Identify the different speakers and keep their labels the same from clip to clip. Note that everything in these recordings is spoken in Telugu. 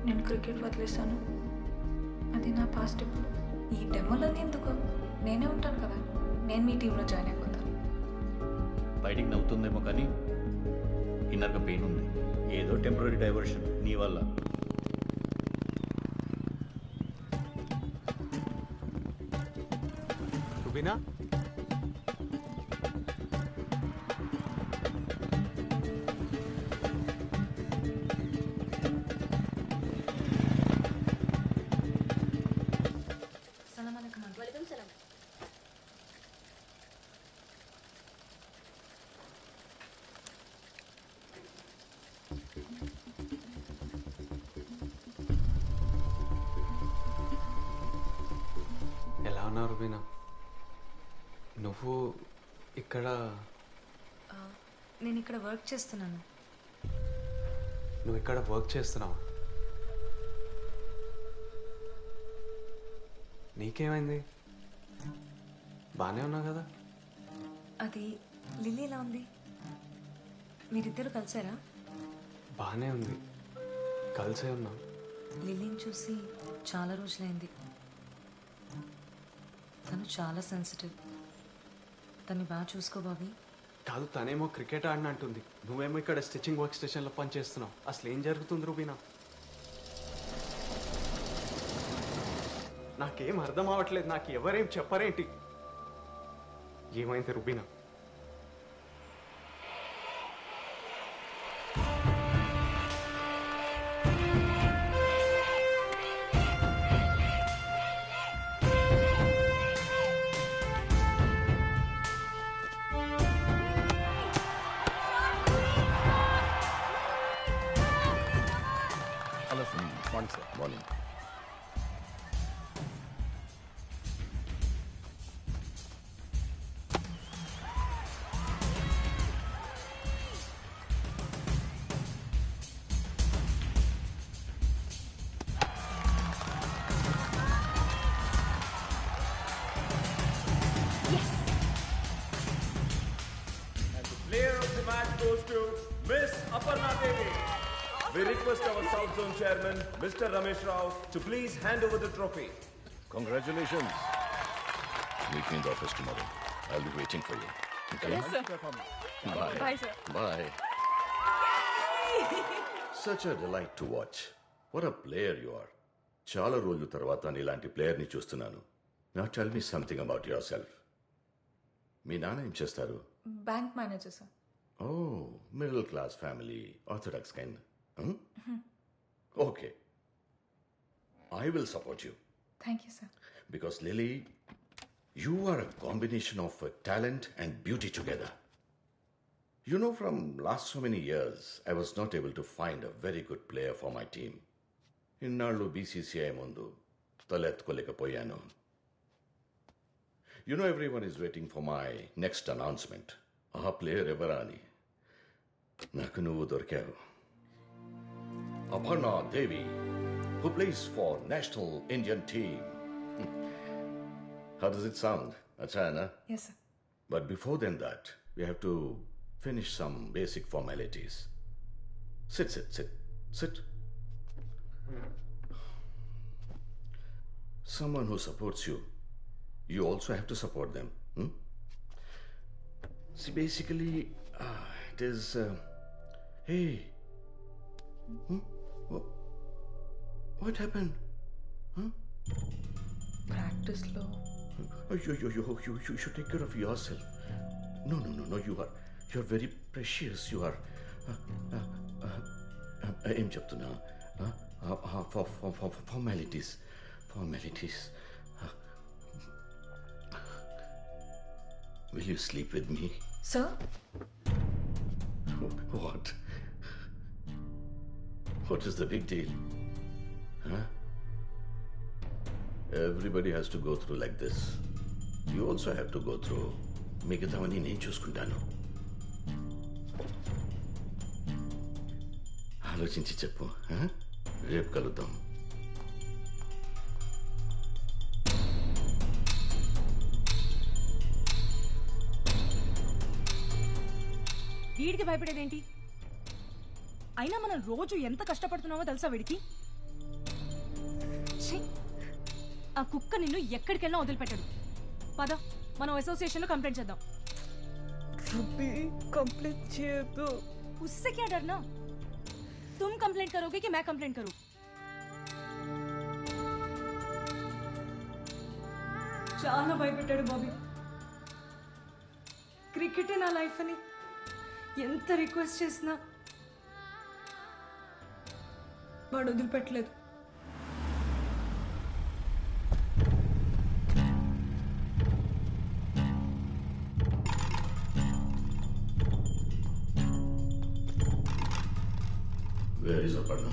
Speaker 1: నేను క్రికెట్ వదిలేశాను. అది నా పాస్ట్. ఇప్పుడు ఈ డెమోలన్నీ ఎందుకు? నేనే ఉంటాను కదా, నేను మీ టీంలో జాయిన్ అయిపోతాను.
Speaker 2: బయటికి నవ్వుతుందేమో కానీ ఇన్నర్గా పెయిన్ ఉంది. ఏదో టెంపరీ డైవర్షన్ నీ వల్ల.
Speaker 3: రుబీనా, ఎలా ఉన్నావు రుబీనా? నువ్వు ఇక్కడ?
Speaker 1: నేను ఇక్కడ వర్క్ చేస్తున్నాను.
Speaker 3: నువ్వు ఇక్కడ వర్క్ చేస్తున్నావు? నీకేమైంది? బాగానే ఉన్నావు కదా?
Speaker 1: అది లిల్లీ ఎలా ఉంది? మీరిద్దరు కలిసారా?
Speaker 3: బాగానే ఉంది, కలిసే ఉన్నాం.
Speaker 1: లిల్లీని చూసి చాలా రోజులైంది. తను చాలా సెన్సిటివ్. తను బాగా చూసుకో బాబీ.
Speaker 3: కాదు, తనేమో క్రికెట్ ఆడినంటుంది, నువ్వేమో ఇక్కడ స్టిచ్చింగ్ వర్క్ స్టేషన్లో పనిచేస్తున్నావు. అసలు ఏం జరుగుతుంది రుబీనా? నాకేం అర్థం అవ్వట్లేదు. నాకు ఎవరేం చెప్పరేంటి? ఏమైంది Rubina?
Speaker 2: Morning sir. Morning.
Speaker 4: Player of the match goes to Miss Aparna Devi. We request our South Zone Chairman, Mr. Ramesh Rao, to please hand over the trophy.
Speaker 2: Congratulations. Meet me in the office tomorrow. I'll be waiting for you. Okay?
Speaker 5: Yes, sir.
Speaker 2: Bye.
Speaker 5: Bye, sir.
Speaker 2: Bye. Such a delight to watch. What a player you are. చాలా రోజుల తర్వాత నీలాంటి ప్లేయర్ని చూస్తున్నాను. Now tell me something about yourself. మీ నాన్న ఏం చేస్తారు?
Speaker 1: Bank manager sir.
Speaker 2: Oh, middle class family, orthodox kind. Okay. I will support you.
Speaker 1: Thank you sir.
Speaker 2: Because Lily, you are a combination of talent and beauty together. You know, from last so many years, I was not able to find a very good player for my team. Innallu BCCI mundu taletkolekapoyanu. You know, everyone is waiting for my next announcement. Aa player evara ani. Naku nuvu dorkavu. Aparna Devi, who plays for National Indian Team. How does it sound? Achana?
Speaker 1: Yes sir.
Speaker 2: But before than that, we have to finish some basic formalities. Sit. Someone who supports you, you also have to support them. See, basically, it is... hey. What happened?
Speaker 1: ప్రాక్టీస్లో
Speaker 2: You should take care of yourself. No. You're very precious. You are. ఏం చెప్తున్నా? Formalities. Will you sleep with me?
Speaker 1: Sir.
Speaker 2: What? What is the big deal? Huh? Everybody has to go through like this. You also have to go through. మిగతావన్నీ నేను చూసుకుంటాను. ఆలోచించి చెప్పు. రేపు కలుద్దాం.
Speaker 5: వీడికి భయపడేదేంటి? అయినా మనం రోజు ఎంత కష్టపడుతున్నామో తెలుసా వీడికి? ఆ కుక్క నిన్ను ఎక్కడికెళ్ళినా వదిలిపెట్టడు. పద, మనం అసోసియేషన్లో కంప్లైంట్ చేద్దాం.
Speaker 6: कंप्लेंट చేయొద్దు.
Speaker 5: उससे क्या डरना? तुम कंप्लेंट करोगे कि मैं कंप्लेंट करूं? చాలా భయపెట్టాడు బాబీ. క్రికెటే నా లైఫ్ అని ఎంత రిక్వెస్ట్ చేసినా వాడు వదిలిపెట్టలేదు.
Speaker 2: Where is Aparna?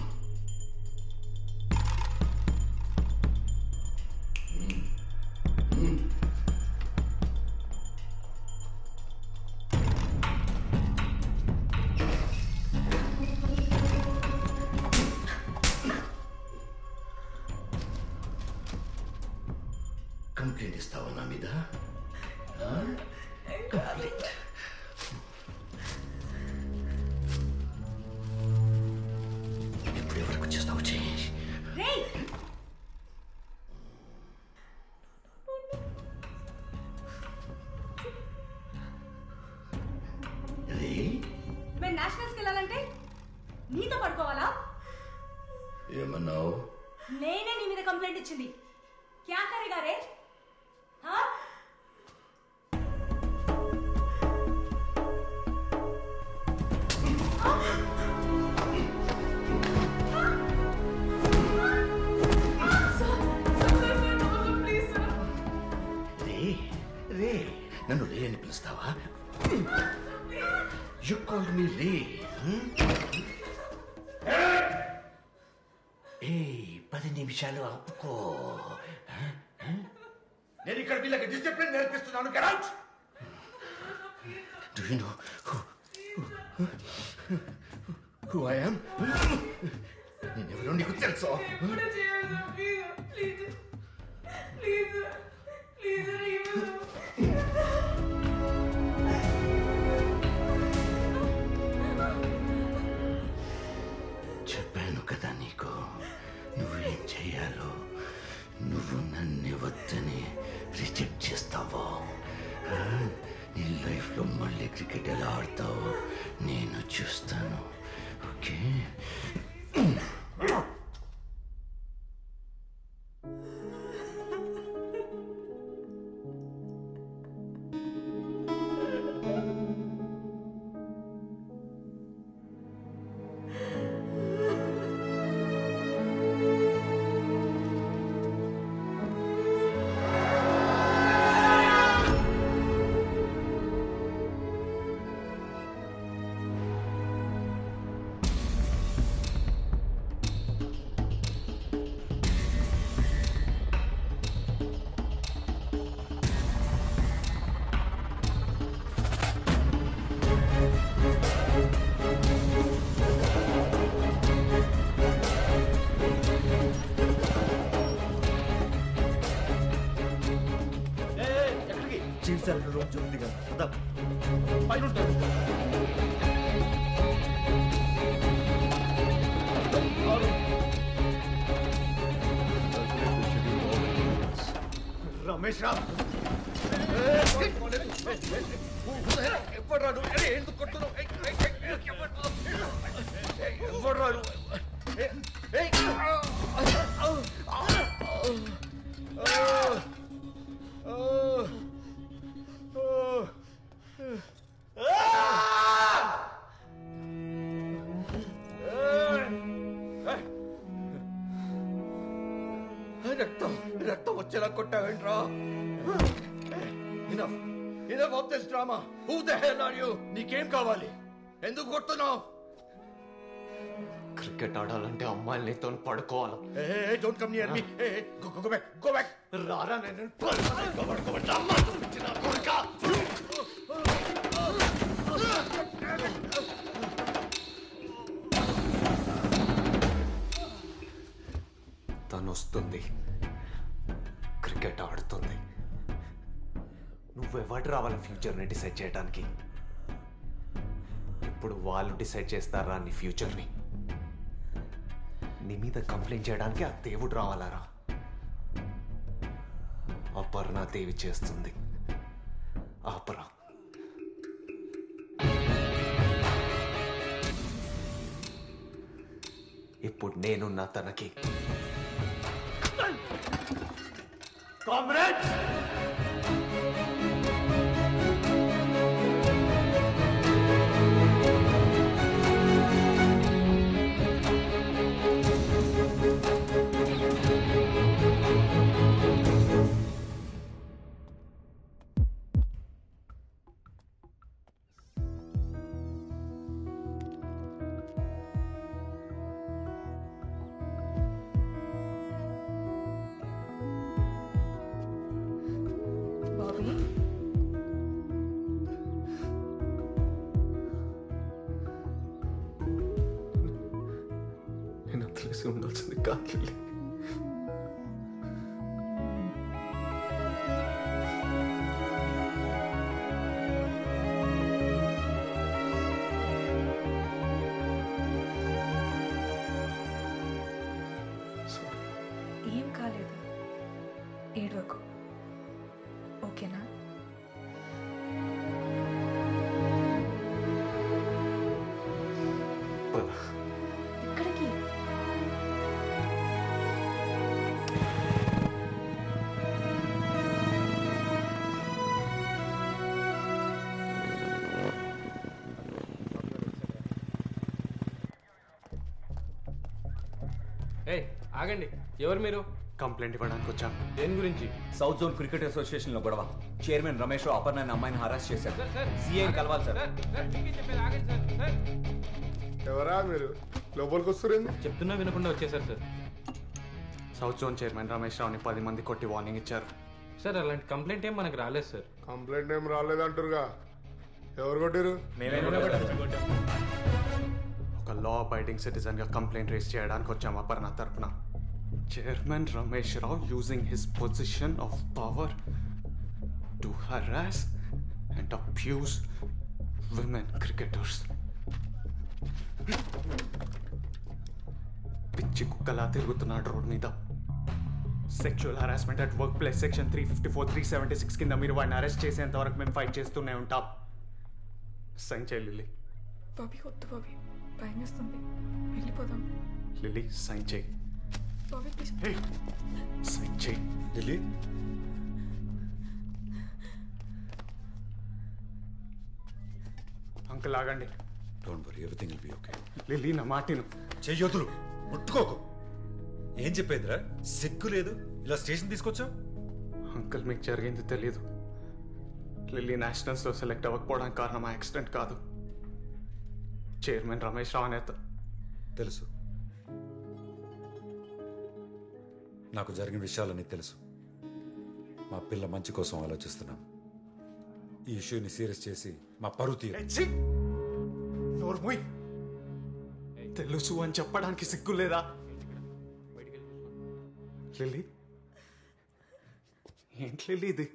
Speaker 2: కంప్లైంట్ ఇస్తావా నా మీద? కంప్లైంట్. ఇప్పుడు ఎవరికి వచ్చేస్తావు? చేయి.
Speaker 5: मैं నేషనల్స్కి వెళ్ళాలంటే నీతో పడుకోవాలా?
Speaker 2: ఏమన్నావు?
Speaker 5: నేనే నీ మీద కంప్లైంట్ ఇచ్చింది. क्या करेगा रे? हाँ?
Speaker 2: రే నన్ను రే అని పిలుస్తావా? యు కాల్ మీ రే. ఏ 10 నిమిషాలు ఆపుకో. నేను ఇక్కడ వీళ్ళకి డిసిప్లిన్ నేర్పిస్తున్నాను. Get out. Do you know who I am? నేనెవరో నీకు తెలుసా? చెప్పాను కదా నీకు నువ్వేం చెయ్యాలో. నువ్వు నన్ను వద్దని రిజెక్ట్ చేస్తావో నీ లైఫ్లో మళ్ళీ క్రికెట్ ఎలా ఆడతావో నేను చూస్తాను. ఓకే?
Speaker 4: రూమ్ చూద్దిగా పైన ఉంటారు. రమేష్ రావు ఎప్పుడు రాడు? ఎందుకు కొట్టున్నావు? ఎప్పుడు రాడు? రక్తం రక్తం వచ్చేలా కొట్టావేంట్రా? Enough of this drama. Who the hell are you? నీకేం కావాలి? ఎందుకు కొడుతున్నావు?
Speaker 3: క్రికెట్ ఆడాలంటే అమ్మాయిలు నీతో పడుకోవాలి.
Speaker 2: Hey, don't come near me. Hey, go back. Go back.
Speaker 3: రారా నేను తను వస్తుంది, క్రికెట్ ఆడుతుంది. నువ్వెవడు రావాలి ఫ్యూచర్ని డిసైడ్ చేయడానికి? ఇప్పుడు వాళ్ళు డిసైడ్ చేస్తారా నీ ఫ్యూచర్ని? నీ మీద కంప్లైంట్ చేయడానికి ఆ దేవుడు రావాలరా? అపర్ణాదేవి చేస్తుంది. ఆపరా. ఇప్పుడు నేనున్నా తనకి. కామ్రేడ్స్,
Speaker 1: బాబీ,
Speaker 3: నేను తెలిసి ఉండాల్సింది కాదు.
Speaker 1: ఏం కాలేదు, ఏడవకు, ఓకేనా? ఎక్కడికి?
Speaker 6: ఏయ్ ఆగండి, ఎవరు మీరు?
Speaker 3: కంప్లైంట్ ఇవ్వడానికి వచ్చాం.
Speaker 6: దేని గురించి?
Speaker 7: సౌత్ జోన్ క్రికెట్ అసోసియేషన్ లో గొడవ. చైర్మన్ రమేష్ రావు అపర్ణ అనే అమ్మాయిని హరాస్ చేశారు. సీఎం కలవాలి సార్.
Speaker 8: ఎవరా మీరు? లోపలికి వస్తురేంది?
Speaker 6: చెప్తున్నా వినకుండా వచ్చేసారు sir.
Speaker 3: South zone chairman Ramesh రావుని 10 మంది కొట్టి వార్నింగ్ ఇచ్చారు.
Speaker 6: సార్ అలాంటి కంప్లైంట్ ఏం మనకు రాలేదు సార్.
Speaker 8: కంప్లైంట్ ఏం రాలేదంటారుగా. ఎవరు కొట్టారు?
Speaker 3: ఒక లా అబైడింగ్ సిటిజన్ గా కంప్లైంట్ రేస్ చేయడానికి వచ్చాం అపర్ణ తరపున. Chairman Ramesh Rao using his position of power to harass and abuse women cricketers. పిచ్చి కుక్కలా తిరుగుతున్నాడు రోడ్ మీద. Sexual harassment at work place section 354, 376 కింద మీరు వాడిని అరెస్ట్ చేసేంత వరకు మేము ఫైట్ చేస్తూనే ఉంటాం. సైన్ చేయి లిల్లీ.
Speaker 1: బాబీ వద్దు బాబీ, భయం వేస్తుంది, వెళ్ళిపోదాం.
Speaker 3: లిల్లీ సైన్ చేయి.
Speaker 1: బాబీ ప్లీజ్.
Speaker 3: సైన్ చేయి లిల్లీ. అంకుల్ ఆగండి.
Speaker 9: Don't worry, everything will be okay.
Speaker 3: Lily నా మాటిను.
Speaker 9: చెయ్యొద్దులు, ముట్టుకోకు. ఏం చెప్పేదిరా? సిగ్గు లేదు, ఇలా స్టేషన్ తీసుకొచ్చావు?
Speaker 3: అంకుల్ మీకు జరిగింది తెలీదు. లిల్లీ నేషనల్స్లో సెలెక్ట్ అవ్వకపోవడానికి కారణం ఆ యాక్సిడెంట్ కాదు. చైర్మన్ రమేష్ రావు నేత.
Speaker 9: తెలుసు, నాకు జరిగిన విషయాలన్నీ తెలుసు. మా పిల్ల మంచి కోసం ఆలోచిస్తున్నాం. ఈ ఇష్యూని సీరియస్ చేసి మా పరువు తీరు.
Speaker 3: తెలుసు అని చెప్పడానికి సిగ్గు లేదా? లిల్లీ, ఏంటి లిల్లీ ఇది?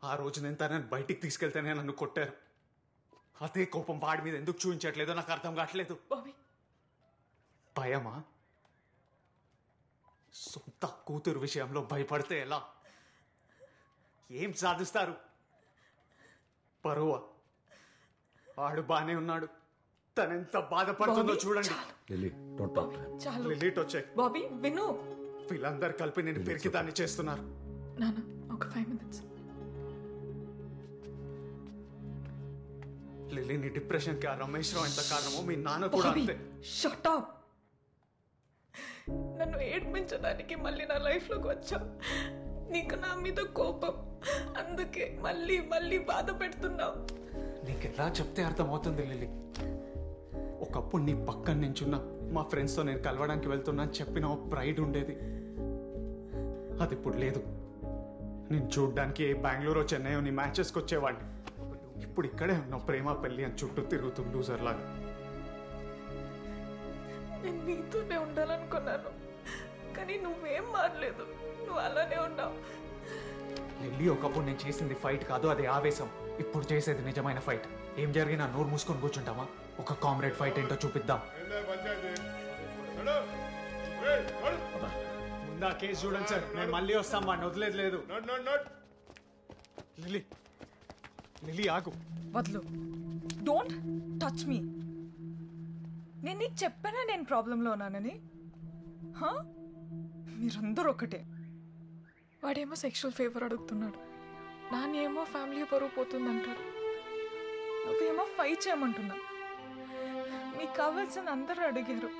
Speaker 3: ఆ రోజు నేను తనని బయటికి తీసుకెళ్తేనే నన్ను కొట్టారు. అదే కోపం వాడి మీద ఎందుకు చూపించట్లేదో నాకు అర్థం కావట్లేదు.
Speaker 1: బాబీ,
Speaker 3: భయమా? సొంత కూతురు విషయంలో భయపడితే ఎలా? ఏం సాధిస్తారు? పరువా? ఆడు బానే ఉన్నాడు, తనెంత బాధపడుతుందో చూడండి.
Speaker 9: Lily, don't talk to him.
Speaker 1: చాలు.
Speaker 3: లిల్లీ వచ్చాయి.
Speaker 1: బాబీ విను.
Speaker 3: వీళ్ళందరూ కలిపి నేను పెరిగి దాన్ని చేస్తున్నారు.
Speaker 1: నాన్న ఒక 5 minutes.
Speaker 3: లిల్లీ, నీ డిప్రెషన్ కి ఆ రమేష్ రావు ఎంత కారణమో మీ నాన్న కూడా అంతే.
Speaker 1: Shut up. నన్ను ఏడ్పించడానికి మళ్ళీ నా లైఫ్లోకి వచ్చావు. నీకు నా మీద కోపం, అందుకే మళ్ళీ మళ్ళీ బాధ పెడుతున్నావు.
Speaker 3: నీకు ఎలా చెప్తే అర్థమవుతుంది లిల్లీ? ఒకప్పుడు నీ పక్కన నించున్నా మా ఫ్రెండ్స్తో నేను కలవడానికి వెళ్తున్నా అని చెప్పిన ఒక ప్రైడ్ ఉండేది. అది ఇప్పుడు లేదు. నేను చూడ్డానికి బెంగళూరు చెన్నై నీ మ్యాచెస్కి వచ్చేవాడిని. ఇప్పుడు ఇక్కడే ఉన్నావు ప్రేమ పెళ్ళి అని చుట్టూ తిరుగుతూ లూజర్ లాగా.
Speaker 1: నేను నీతోనే ఉండాలనుకున్నాను, కానీ నువ్వేం మారలేదు, నువ్వు అలానే ఉన్నావు.
Speaker 3: లిల్లీ, ఒకప్పుడు నేను చేసింది ఫైట్ కాదు, అది ఆవేశం. ఇప్పుడు చేసేది నిజమైన ఫైట్. ఏం జరిగినా నోరు మూసుకొని కూర్చుంటామా? ఒక కామ్రేడ్ ఫైట్ ఏంటో చూపిద్దాం. ముందు ఆ కేసు చూడండి సార్, మేము మళ్ళీ వస్తాం, వాడిని వదిలేదు లేదు. లిలీ, లిలీ ఆగు.
Speaker 10: వద్దు, డోంట్ టచ్ మీ. నేను నీకు చెప్పానా నేను ప్రాబ్లంలో ఉన్నానని? మీరందరూ ఒకటే. వాడేమో సెక్షువల్ ఫేవర్ అడుగుతున్నాడు, నాన్నేమో ఫ్యామిలీ పరువు పోతుందంటాడు, నువ్వేమో ఫైట్ చేయమంటున్నా. మీకు కావాల్సిన అందరూ అడిగారు,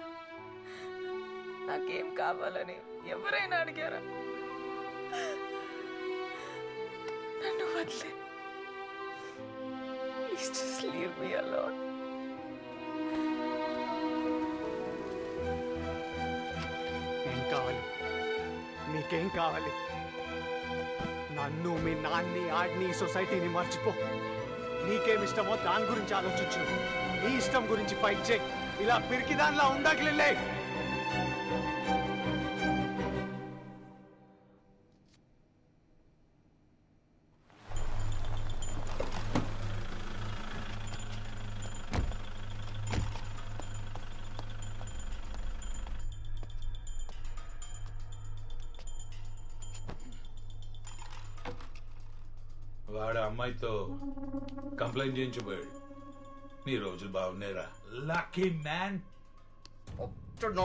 Speaker 10: నాకేం కావాలని ఎవరైనా అడిగారా? నన్ను వదిలే. Please just leave me alone.
Speaker 3: ఏం కావాలి? నీకేం కావాలి? నన్ను, మీ నాన్ని, ఆడిని, సొసైటీని మర్చిపో. నీకేమిష్టమో దాని గురించి ఆలోచించు. నీ ఇష్టం గురించి ఫైట్ చేయి. ఇలా పిరికి దానిలా ఉండగలే.
Speaker 11: వాడు అమ్మాయితో కంప్లైంట్ చేయించబోయాడు. నీ రోజులు బాగున్నాయిరా. Lucky man.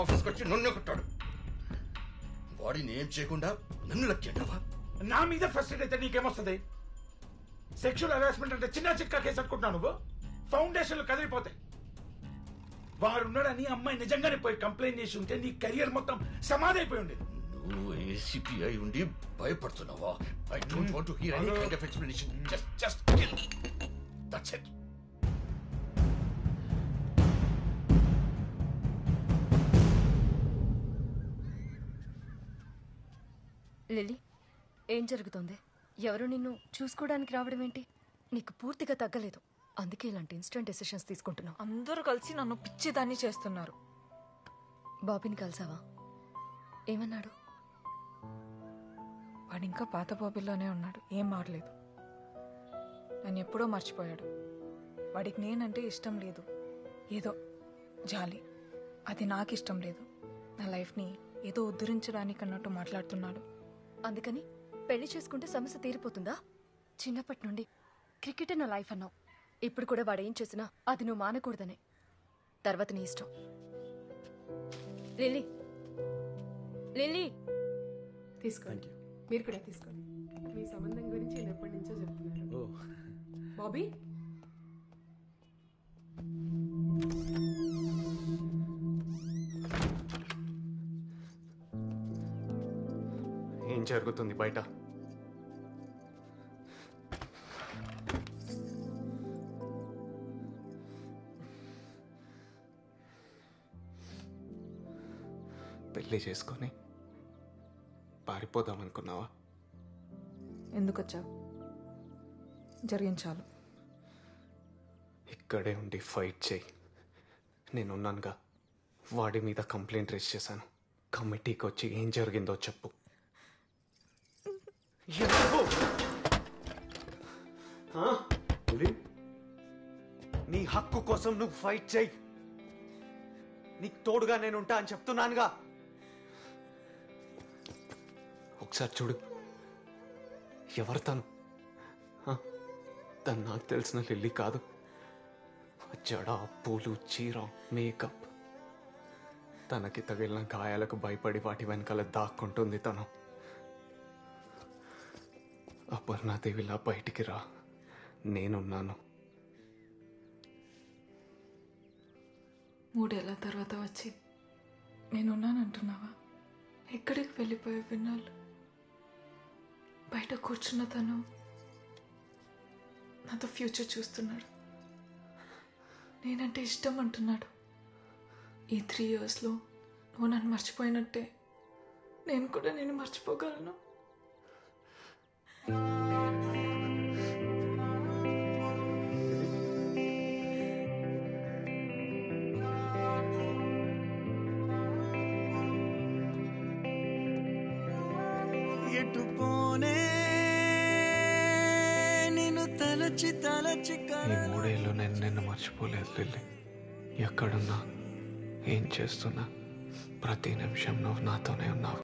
Speaker 2: ఆఫీస్కి వచ్చి నన్ను కొట్టాడు. వాడిని ఏం చేయకుండా నన్ను లక్కీ అంటావా?
Speaker 11: నా మీద ఫస్ట్ అయితే నీకేమొస్తుంది? సెక్షువల్ హెరాస్మెంట్ అంటే చిన్న చిక్క కేసు అనుకుంటున్నావు నువ్వు? ఫౌండేషన్లు కదిలిపోతాయి. వాడున్నాడని అమ్మాయి నిజంగానే పోయి కంప్లైంట్ చేసి ఉంటే నీ కెరియర్ మొత్తం సమాధి అయిపోయి ఉండేది.
Speaker 2: నువ్వు ఏసీపీ అయి ఉండి భయపడుతున్నావా? I don't want to hear any kind of explanation. Just kill. That's it.
Speaker 12: Lilly, ఏం జరుగుతోంది? ఎవరు నిన్ను చూసుకోవడానికి రావడం ఏంటి? నీకు పూర్తిగా తగ్గలేదు, అందుకే ఇలాంటి ఇన్స్టెంట్ డెసిషన్స్ తీసుకుంటున్నావు.
Speaker 10: అందరూ కలిసి నన్ను పిచ్చిదాన్ని చేస్తున్నారు.
Speaker 12: బాబీని కలిసావా? ఏమన్నాడు?
Speaker 10: వాడు ఇంకా పాత బాబీలోనే ఉన్నాడు, ఏం మారలేదు. నన్ను ఎప్పుడో మర్చిపోయాడు. వాడికి నేనంటే ఇష్టం లేదు, ఏదో జాలి. అది నాకు ఇష్టం లేదు. నా లైఫ్ని ఏదో ఉద్ధరించడానికి అన్నట్టు మాట్లాడుతున్నాడు.
Speaker 12: అందుకని పెళ్లి చేసుకుంటే సమస్య తీరిపోతుందా? చిన్నప్పటి నుండి క్రికెట్ నా లైఫ్ అన్నావు. ఇప్పుడు కూడా వాడు ఏం చేసినా అది నువ్వు మానకూడదనే. తర్వాత నీ ఇష్టం. లిల్లీ, లిల్లీ
Speaker 13: తీసుకోండి. మీరు కూడా తీసుకోండి. మీ సంబంధం గురించి నేను ఎప్పటి నుంచో చెప్తున్నాను. బాబీ,
Speaker 3: ఏం జరుగుతుంది బయట? పెళ్లి చేసుకొని పారిపోదామనుకున్నావా?
Speaker 10: ఎందుకు వచ్చావు? జరిగించాలు.
Speaker 3: ఇక్కడే ఉండి ఫైట్ చేయి. నేనున్నానుగా. వాడి మీద కంప్లైంట్ రేస్ చేశాను. కమిటీకి వచ్చి ఏం జరిగిందో చెప్పు. నీ హక్కు కోసం నువ్వు ఫైట్ చేయి. నీకు తోడుగా నేనుంటా అని చెప్తున్నానుగా. ఒకసారి చూడు, ఎవరు తను? తను నాకు తెలిసిన లిల్లీ కాదు. జడ, పూలు, చీర, మేకప్. తనకి తగిలిన గాయాలకు భయపడి వాటి వెనకాల దాక్కుంటుంది తను. అపర్ణాదేవిలా బయటికి రా, నేనున్నాను.
Speaker 10: 3 ఏళ్ల తర్వాత వచ్చి నేనున్నానంటున్నావా? ఎక్కడికి వెళ్ళిపోయే విన్నాళ్ళు? బయట కూర్చున్న తను నాతో ఫ్యూచర్ చూస్తున్నాడు. నేనంటే ఇష్టం అంటున్నాడు. ఈ 3 ఇయర్స్లో నువ్వు నన్ను మర్చిపోయినట్టే నేను కూడా నేను మర్చిపోగలను.
Speaker 14: ఎటు పోనే నిన్ను తలచి తలచి
Speaker 3: ఈ 3 ఏళ్ళు నేను నిన్ను మర్చిపోలేదు లిల్లీ. ఎక్కడున్నా, ఏం చేస్తున్నా, ప్రతి నిమిషం నువ్వు నాతోనే ఉన్నావు.